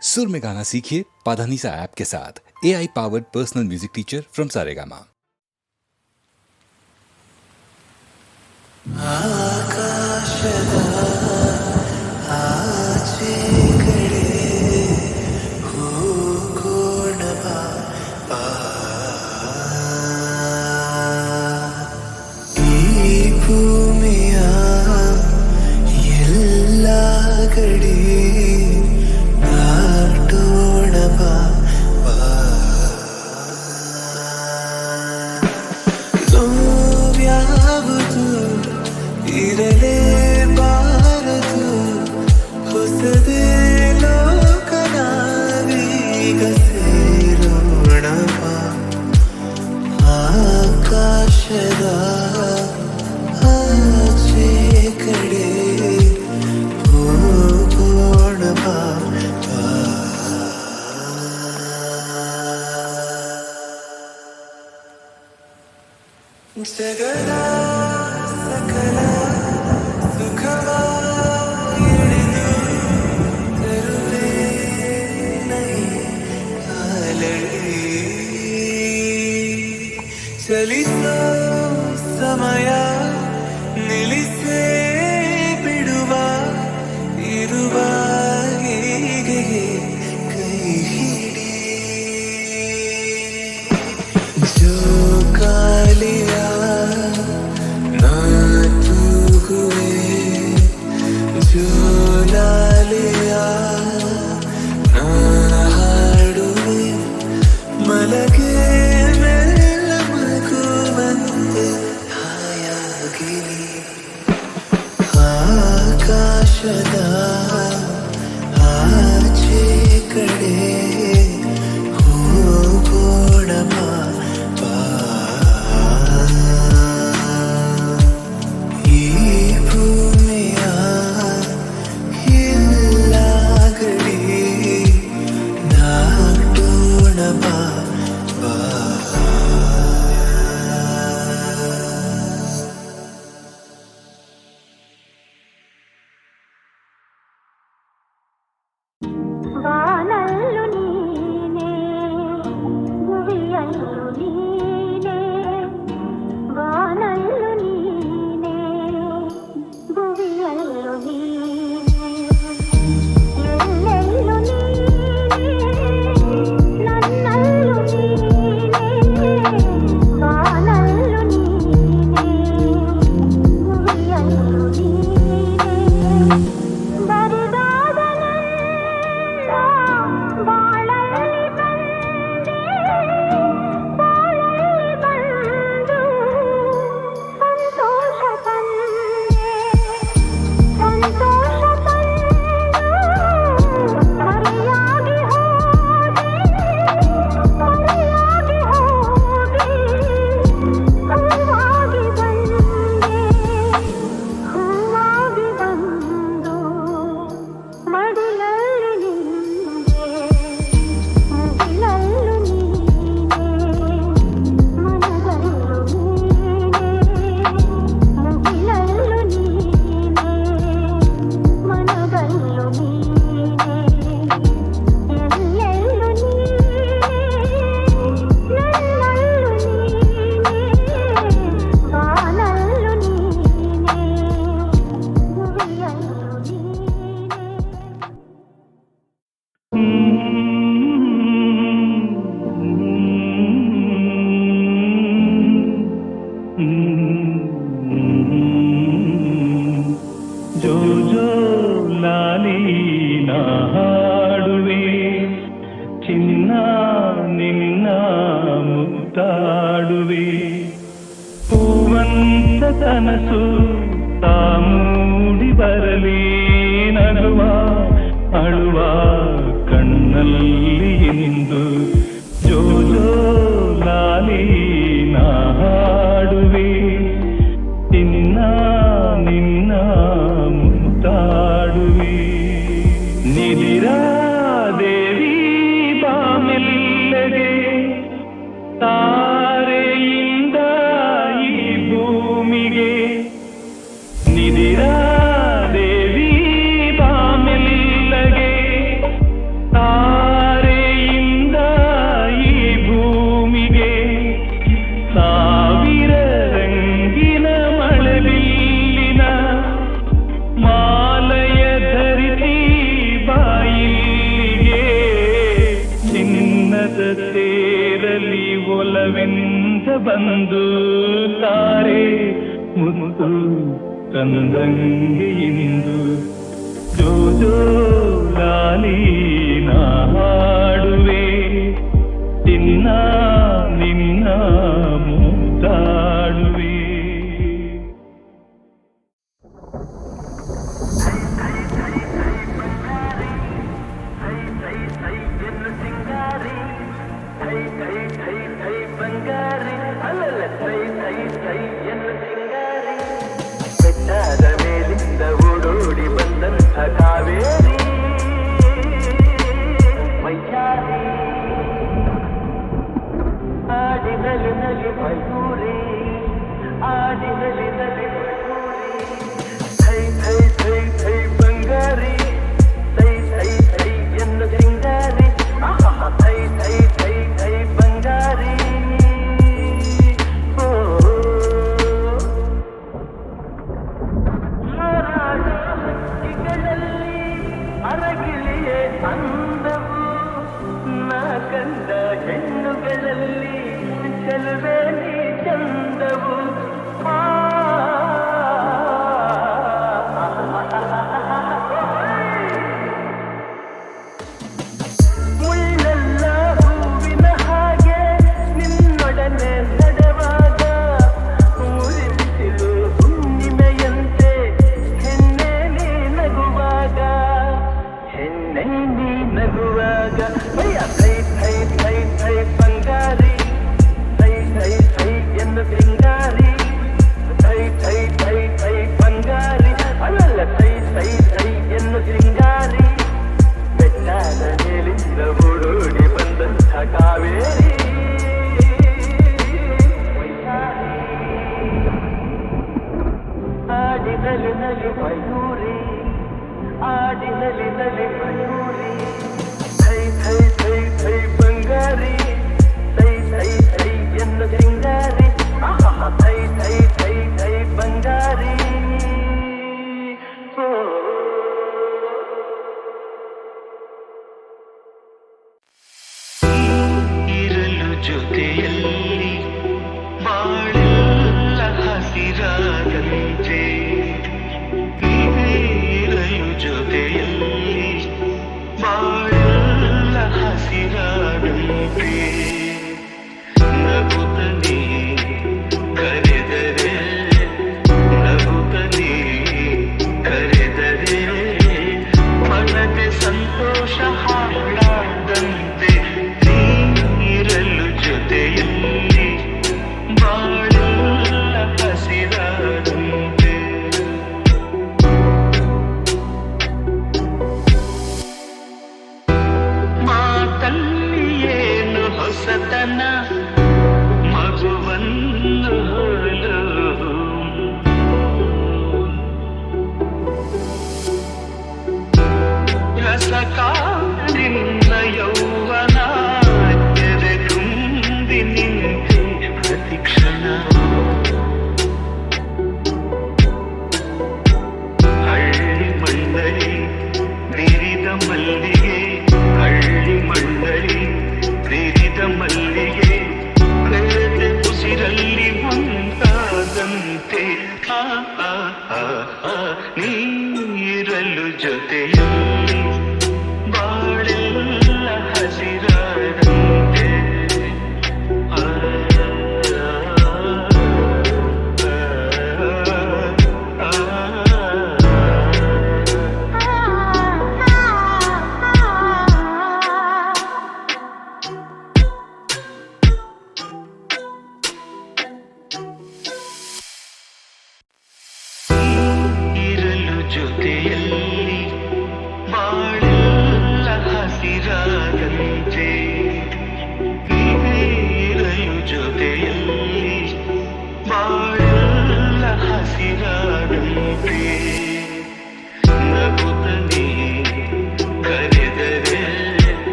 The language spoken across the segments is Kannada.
सुर में गाना सीखिए पाधानीसा ऐप के साथ। AI powered personal music teacher from Saregama. ಚಲಿಸೋ ಸಮಯ ನಿಲ್ಲಿಸೇ ಬಿಡುವ ಇರುವ ಹೀಗೆ ಕೈ ಹಿಡಿ ಜೋಕಾಲಿಯ ನಾ ತೂಗುವೆ ಜೋಲಾಲಿಯ ನಾ ಹಾಡುವೆ ಮಲಗೆ ಆಕಾಶದ ಆಚೆ ಕಡೆ ಹೋಗೋಣ ಬಾ. ಈ ಭೂಮಿಯ ಎಲ್ಲ ಗಡಿ ದಾಟೋಣ ಬಾ. ವಾನಲ್ಲು ನೀನೆ ಭುವಿಯಲ್ಲು ನೀನೆ ವಾನಲ್ಲು ನೀನೆ ಭುವಿಯಲ್ಲು ನೀನೆ ಎಲ್ಲೆಲ್ಲು ನೀನೆ ನನ್ನಲ್ಲು ನೀನೆ ವಾನಲ್ಲು ನೀನೆ ಭುವಿಯಲ್ಲು ನೀನೆ ಬಾಳಲ್ಲಿ ಬಂದು ಸಂತೋಷ ತಂದೆ ಮರೆಯಾಗಿ ಹೋಗಿ ಹೂವಾಗಿ ಬಂದು ಮಡಿಲಲ್ಲಿ ಮುಗಿಲಲ್ಲು ನೀನೆ ಮನದಲ್ಲೂ ನೀನೆ ಮುಗಿಲಲ್ಲು ನೀನೆ ಮನದಲ್ಲೂ ನೀನೆ ಎಲ್ಲೆಲ್ಲೂ ನೀನೆ ನನ್ನಲ್ಲೂ ನೀನೆ ಬಾನಲ್ಲೂ ನೀನೆ ಭುವಿಯಲ್ಲೂ ನೀನೆ. ಜೋ ಜೋ ಲಾಲಿ ನಾ ಹಾಡುವೆ ಚಿನ್ನ ನಿನ್ನ ಮುತ್ತಾಡುವೆ ಹೂವಂತ ಕನಸು ತಾ ಮೂಡಿ ಬರಲಿ ನಗುವ ಅಳುವ ಕಣ್ಣಲ್ಲಿ ಇಂದು ಜೋ ಜೋ ಲಾಲಿ ನಾ ಹಾಡುವೆ ಚಿನ್ನ ನಿನ್ನ ಮುತ್ತಾಡುವೆ ನಿದಿರಾ ದೇವಿ ಬಾಮೆಲ್ಲಗೆ ತಾರೆಯಿಂದ ಈ ಭೂಮಿಗೆ ನಿದಿರಾ ದೇವಿ ಬಾಮೆಲ್ಲಗೆ ಸೇರಲಿ ಒಲವೆಂದ ಬಂದು ತಾರೆ ಮುತ್ತು ತಂದಂಗೆ ಇಂದು ಜೋ ಜೋ ಲಾಲಿ ನಾ ಹಾಡುವೆ ಚಿನ್ನ ನಿನ್ನ ಮುದ್ದಾಡುವೆ. ಬೆಟ್ಟದ ಮೇಲಿಂದ ಓಡೋಡಿ ಬಂದಂಥ ಕಾವೇರಿ ಮೈಯಾರಿ ಆಡಿನಲಿ ನಲಿ ಮಯೂರಿ ಆಡಿನಲಿ ನಲಿ ಮಯೂರಿ ಥೈ ಥೈ ಥೈ ಥೈ ಬಂಗಾರಿ ಥೈ ಥೈ ಥೈ ಎನ್ನು ಸಿಂಗಾರಿ ಥೈ ಥೈ ಥೈ ಥೈ ಬಂಗಾರಿ ಅರಗಿಲಿಯೇ ಅಂದವು ನಾ ಕಂಡ ಹೆಣ್ಣುಗಳಲ್ಲಿ ಚೆಲುವೆ ನೀ ಚಂದವು ಮುಳ್ಳೆಲ್ಲ ಹೂವಿನ ಹಾಗೆ ನಿನ್ನೊಡನೆ ನಡೆವಾಗ ಮುರಿಸಿಲು ಹುಣ್ಣಿಮೆಯಂತೆ ಹೆಣ್ಣೆ ನೀ ನಗುವಾಗ ಹೆಣ್ಣೆ ನೀ ನಗುವಾಗ ಥೈ ಥೈ ಥೈ ಥೈ ಬಂಗಾರಿ ಥೈ ಥೈ ಥೈ ಎಂದು ಸಿಂಗಾರಿ ಥೈ ಥೈ ಥೈ ಥೈ ಬಂಗಾರಿ ಅಲ್ಲಲ್ಲ ಥೈ ಥೈ ಥೈ ಎಂದು ಸಿಂಗಾರಿ ಬೆಟ್ಟದ ಮೇಲಿಂದ ಓಡೋಡಿ ಬಂದಂಥ ಕಾವೇರಿ ಆಡಿನಲಿ ನಲಿ ಮಯೂರಿ ಆಡಿನಲಿ ನಲಿ ಮಯೂರಿ ಥೈ ಥೈ ಥೈ ಥೈ ಬಂಗಾರಿ ಥೈ ಥೈ ಥೈ ಎಂದು ಸಿಂಗಾರಿ ಥೈ ಥೈ ಥೈ ಥೈ ಬಂಗಾರಿ ಇರಲು ಜೊತೆಯಲ್ಲಿ ಬಾಳೆಲ್ಲ ಹಸಿರಾದಂತೆ ಇರಲು ಜೊತೆಯಲ್ಲಿ ಬಾಳೆಲ್ಲ ಹಸಿರಾದಂತೆ ನಗುತ್ತನೆ ಕರೆದರೆ ನಗುತ್ತನೆ ಕರೆದರೆ ಮನದೆ ಸಂತೋಷ ಹಾಡಾದಂತೆ ನೀರಲು ಜೊತೆಯಲ್ಲಿ ಬಾಳೆಲ್ಲ ಹಸಿರಾದಂತೆ ಮಾತಲ್ಲಿ ಏನು ಹೊಸತನ ಮಗುವನ್ನು ಹೊರಲು ರಸಕಾರಿನ ಯೌವನ ಎದೆ ತುಂಬಿ ನಿಂತೆ ಪ್ರತಿಕ್ಷಣ ಹಳ್ಳಿ ಮಣ್ಣಲಿ ಬಿರಿದ ಮಲ್ಲಿಗೆ ಹಳ್ಳಿ ಮಣ್ಣಲಿ ಬಿರಿದ ಮಲ್ಲಿಗೆ ಬೆಳೆದ ಉಸಿರಲ್ಲಿ ಒಂದು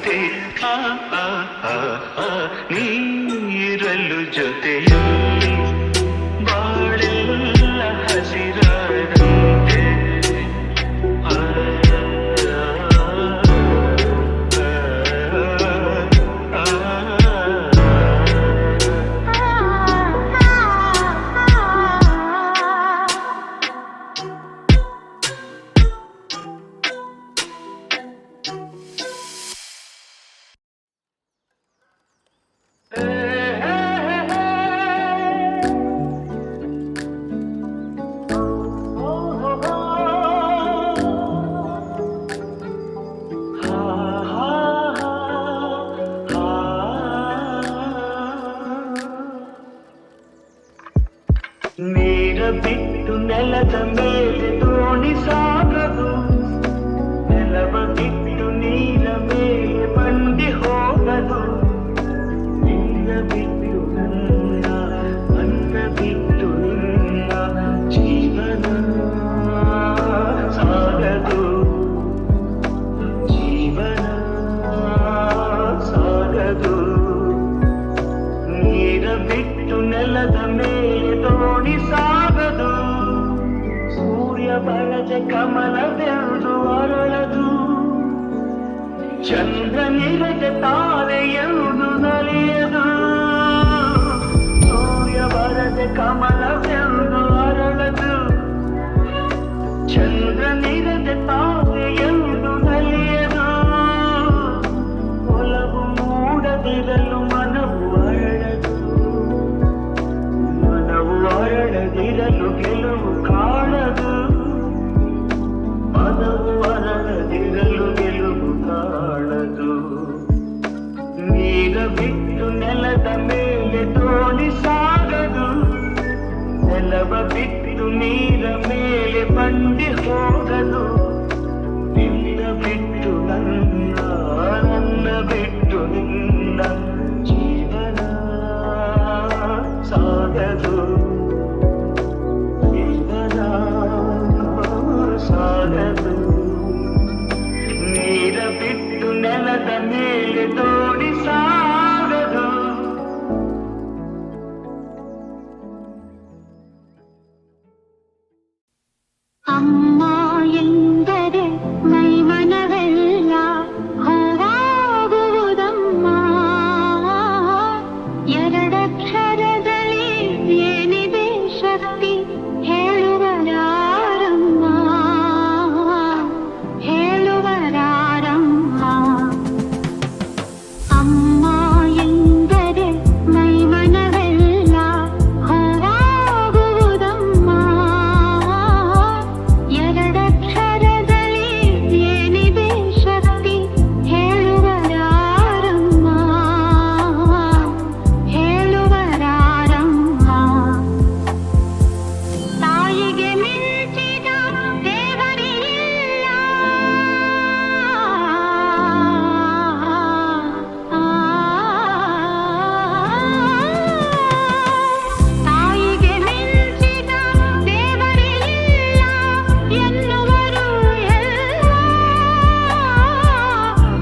ಜೊತೆ ಆ, ಆ, ಆ, ಆ, ನೀರಲು ಜೊತೆಯಲ್ಲಿ ಬಾಳೆಲ್ಲ ಹಸಿರಾದಂತೆ ಆ, ನೀರ ಬಿಟ್ಟು ನೆಲದ ಮೇಲೆ ದೋಣಿ ಸಾಗದು, ನೆಲವ ಬಿಟ್ಟು ನೀರ ಮೇಲೆ ಬಂಡಿ ಹೋಗದು. ನೀರ ಬಿಟ್ಟು ನನ್ನ, ಅನ್ನ ಬಿಟ್ಟು ನಿನ್ನ ಜೀವನ ಸಾಗದು, ಜೀವನ ಸಾಗದು. ನೀರ ಬಿಟ್ಟು ನೆಲದ ಮೇಲೆ ದೋಣಿ ಸಾಗದು, ಸೂರ್ಯ ಬರಜ ಕಮಲದೆಂದು ಅರಳದು, ಚಂದ್ರ ನಿರಜ ತಾರೆ ಎಂದು ನಲಿಯದು. ಸೂರ್ಯ ಬರಜ ಕಮಲವೆಂದು ಅರಳದು, ಚಂದ್ರ ನಿರಜ ತಾರೆ ಎಂದು ನಲಿಯದು. ಒಲವು ಮೂಡದಿರಲು ಮನವು ಅರಳದು, ಮನವು ಅರಳದಿರಲು ಗೆಲುವು ಕಾಣದು, ಮನವು ಅರಳದಿರಲು ಗೆಲುವು ಕಾಣದು. ನೀರ ಬಿಟ್ಟು ನೆಲದ ಮೇಲೆ ದೋಣಿ ಸಾಗದು, ನೆಲವ ಬಿಟ್ಟು ನೀರ ಮೇಲೆ ಬಂಡಿ ಹೋಗದು. ನಿನ್ನ ಬಿಟ್ಟು ನನ್ನ, ನನ್ನ ಬಿಟ್ಟು ನಿನ್ನ ಜೀವನ ಸಾಗದು, ಜೀವನ ಸಾಗದು. ನೀರ ಬಿಟ್ಟು ನೆಲದ ಮೇಲೆ ದೋಣಿ ಸಾಗದು. ಅಮ್ಮ ಎಂದರೆ ಮೈಮನವೆಲ್ಲ ಹೂವಾಗುವುದಮ್ಮ. ಎರಡಕ್ಷರದಲ್ಲಿ ಏನಿದೆ ಶಕ್ತಿ ಹೇಳುವರಾರಮ್ಮ, ಹೇಳುವರಾರಮ್ಮ. ಅಮ್ಮ ಎಂದರೆ ಮೈಮನವೆಲ್ಲ ಹೂವಾಗುವುದಮ್ಮ. ಎರಡಕ್ಷರದಲ್ಲಿ ಏನಿದೆ ಶಕ್ತಿ ಹೇಳುವರಾರಮ್ಮ, ಹೇಳುವರಾರಮ್ಮ. ತಾಯಿಗೆ ಮಿಂಚಿದ ದೇವರಿಲ್ಲ, ತಾಯಿಗೆ ಮಿಂಚಿದ ದೇವರಿಲ್ಲ ಎನ್ನುವರು ಎಲ್ಲ.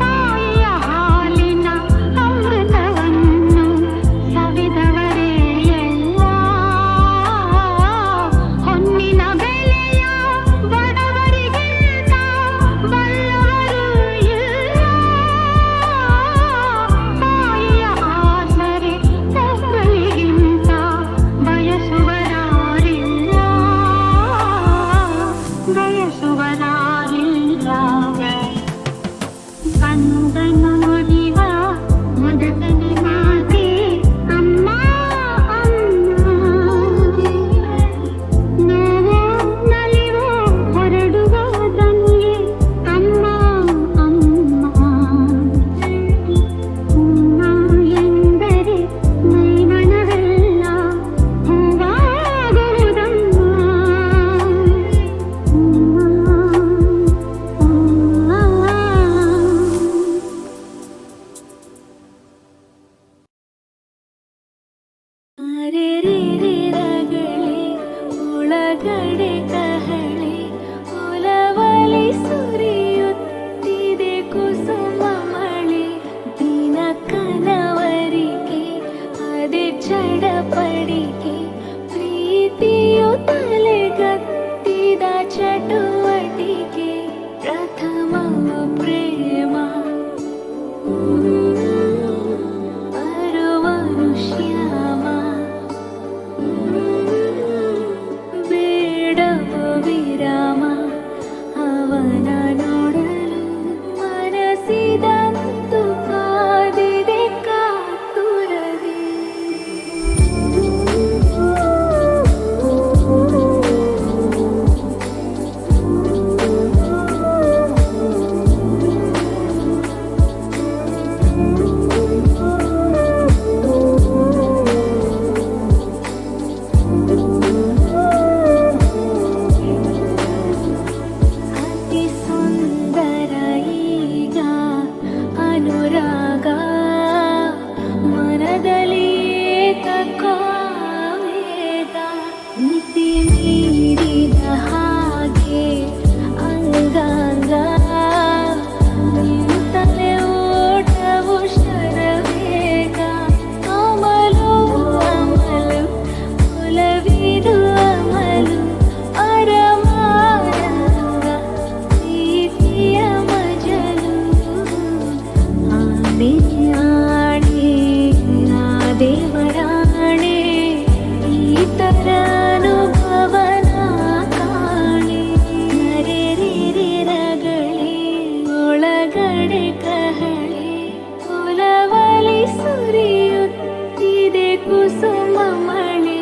ತಾಯಿಯ ಹಾಲಿನ ಅಮೃತವನ್ನು ಸವಿದವರೇ ಎಲ್ಲ. ಹೊನ್ನಿನ ಬೆಲೆಯ ಬಡವರಿಗಿಂತ ಬಲ್ಲವರು ಇಲ್ಲ. ತಾಯಿಯ ಆಸರೆ ಮಕ್ಕಳಿಗಿಂತ ಬಯಸುವರಾರಿಲ್ಲ, ಬಯಸುವರಾರಿಲ್ಲ. ಕಂದನು ನುಡಿವ ಮೊದಲನೇ ಮಾತೆ ಅಮ್ಮ, ಅಮ್ಮ. ನೋವು ನಲಿವು ಹೊರಡುವ ದನಿಯೇ ಅಮ್ಮ, ಅಮ್ಮ. ಅಮ್ಮ ಎಂದರೆ ಮೈಮನವೆಲ್ಲ ಹೂವಾಗುವುದಮ್ಮ. ಅಮ್ಮ, ಅಮ್ಮ. ಮೊದಲೇಕ ಕಾವೇದ ಮಿತಿ ಮೀರಿದ ಹಾಗೆ ಅಂಗಾಂಗ ನಿಂತಲೆ ಓಟವು ಶರವೇಗ ಅಮಲು ಅಮಲು ಒಲವಿದು ಅಮಲು ಅರಮಾರಂಗ ಪ್ರೀತಿಯ ಮಜಲು ಆಣೆ ಆಣೆ ಆ ದೇವರಾಣೆ ಈ ತರ ಅನುಭವನ ಕಾಣೆ ನರೆರಿರಗಳೇ ಒಳಗಡೆ ಕಹಳೆ ಒಲವಲಿ ಸುರಿಯುತ್ತಿದೆ ಕುಸುಮ ಮಳೆ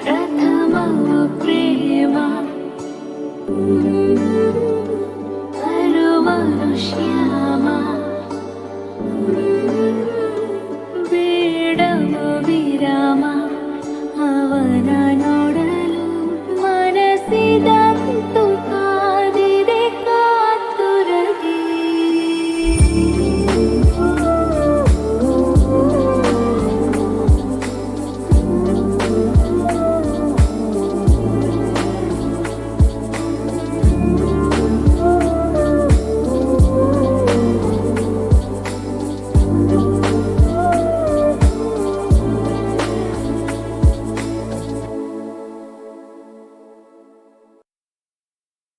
ಪ್ರಥಮವು ಪ್ರೇಮ ಅರುವನು ಶ್ಯಾಮ ಬೇಡವು ವಿರಾಮ ಅವನ ನೋಡಲು ಮನಸ್ಸಿದಂತು ಕಾದಿದೆ ಕಾತುರದಿ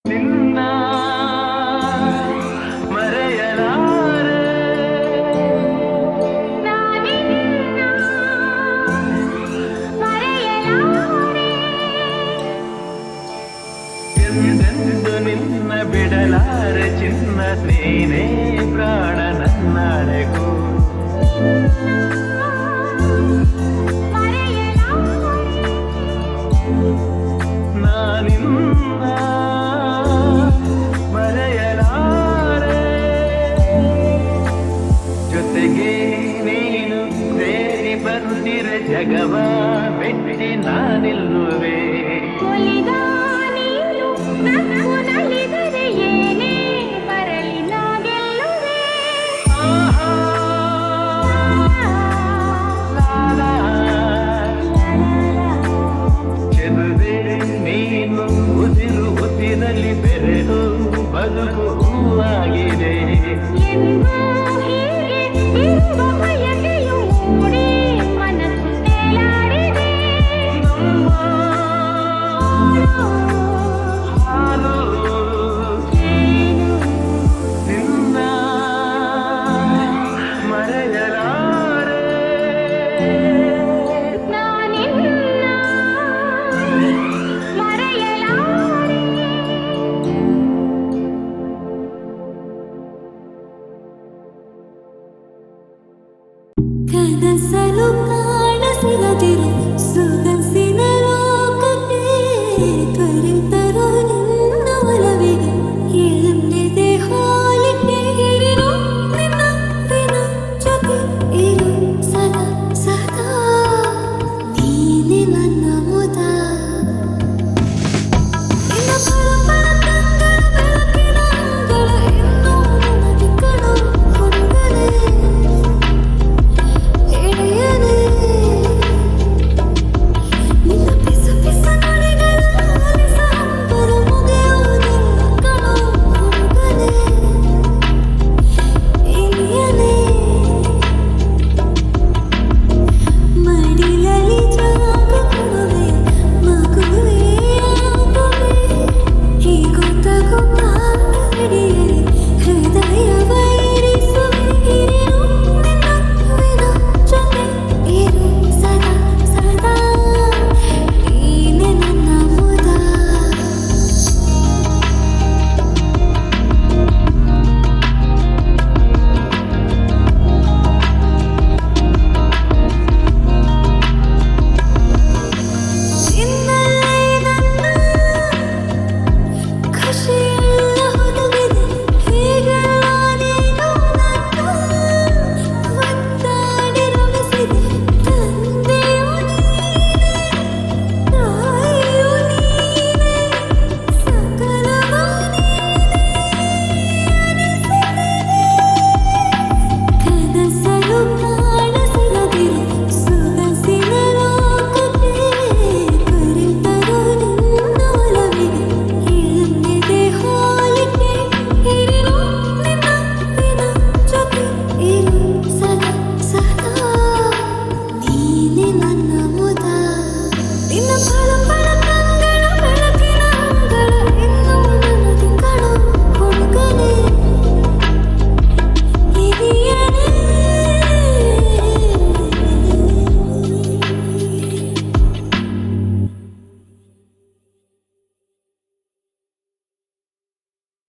ನಿನ್ನ ಮರೆಯಲಾರೆ ನಾನಿನ್ನ ಮರೆಯಲಾರೆ ಎಂದೆಂದು ನಿನ್ನ ಬಿಡಲಾರೆ ಚಿನ್ನ ನೀನೇ ಪ್ರಾಣ ನನ್ನಳೆಗೂ ನಾನಿನ್ನ ಮರೆಯಲಾರೆ ಜೊತೆಗೆ ನೀನು ಸೇರಿ ಬಂದಿರೆ ಜಗವ ಮೆಟ್ಟಿ ನಾನಿಲ್ಲುವೆ ಒಲಿದ ನೀನು ನಕ್ಕು ನಲಿದರೆ ಏನೇ ಬರಲಿ ನಾ ಗೆಲ್ಲುವೆ ಆಹಾ, ಲಾಲಾ, ಚೆಲುವೆ ನೀನು ಉಸಿರು ಉಸಿರಲ್ಲಿ ಬೆರೆದು ಬದುಕು ಹೂವಾಗಿದೆ ಎಂದೂ ಹೀಗೆ ಇರುವ ಬಯಕೆಯು ಮೂಡಿ ಮನಸ್ಸು ತೇಲಾಡಿದೆ ನಮ್ಮ ಹಾಲು ಏನು ನಿನ್ನ ಮರೆಯಲಾರೆ ನಾನಿನ್ನ ಮರೆಯಲಾರೆ ಕನಸಲು